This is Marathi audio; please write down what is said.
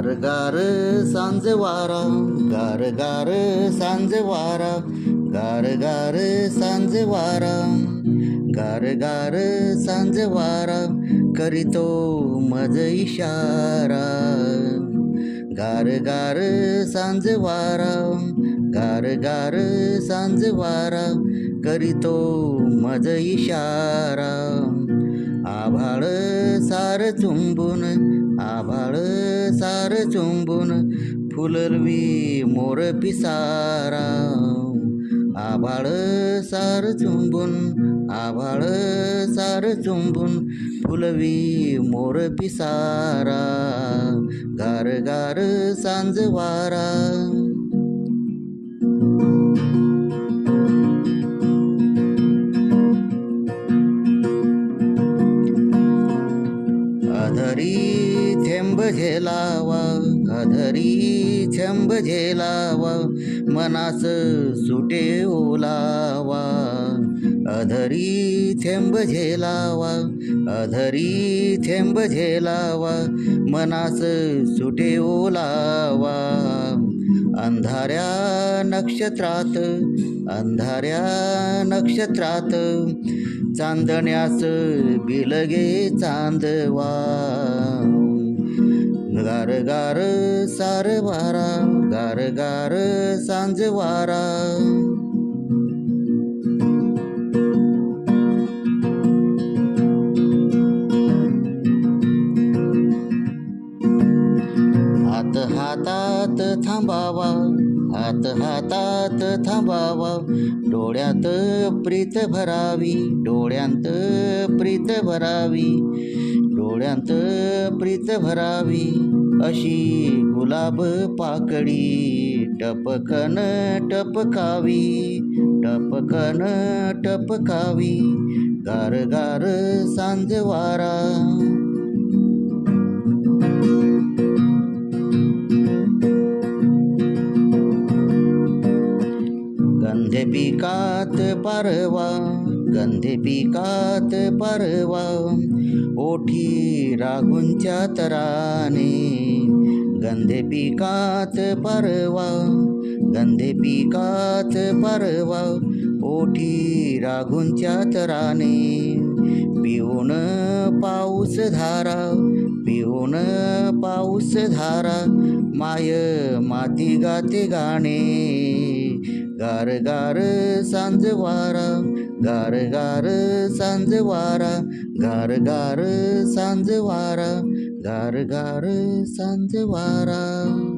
गार गार सांज वारा, गार गार सांज वारा, गार गार सांज वारा, गार गार सांज वारा करीतो मज इशारा. गार गार सांज वारा, गार गार सांज वारा करीतो मज इशारा. आभाळ सार चुंबून, आभाळ सार चुंबून फुलवी मोर पिसारा. आभाळ सार चुंबून, आभाळ सार चुंबून फुलवी मोर पिसारा. गार गार सांज वारा. अधरी थेंब झेलावा, अधरी थेंब झेलावा मनास सुटे ओलावा. अधरी थेंब झेलावा, अधरी थेंब झेलावा मनास सुटे ओलावा. अंधाऱ्या नक्षत्रात, अंधाऱ्या नक्षत्रात चांदण्यास बिलगे चांदवा. गार गार सार वारा, गार गार सांज वारा. हात हातात थांबावा, हात हातात थांबावा डोळ्यात प्रीत भरावी, डोळ्यात प्रीत भरावी, डोळ्यात प्रीत भरावी. अशी गुलाब पाकळी टपकन टपकावी, टपकन टपकावी. गार गार सांज वारा. गंधे पिकात पारवा, गंधे पिकात पारवा ओठी रागुंच्या तराने. गंधे पिकात पारवा, गंधे पिकात पारवा ओठी रागुंच्या तराने. पिऊन पाऊस धारा, पिऊन पाऊस धारा माय माती गाते गाणे. गार गार सांज वारा, गार गार सांज वारा, गार गार सांज वारा, गार गार सांज वारा.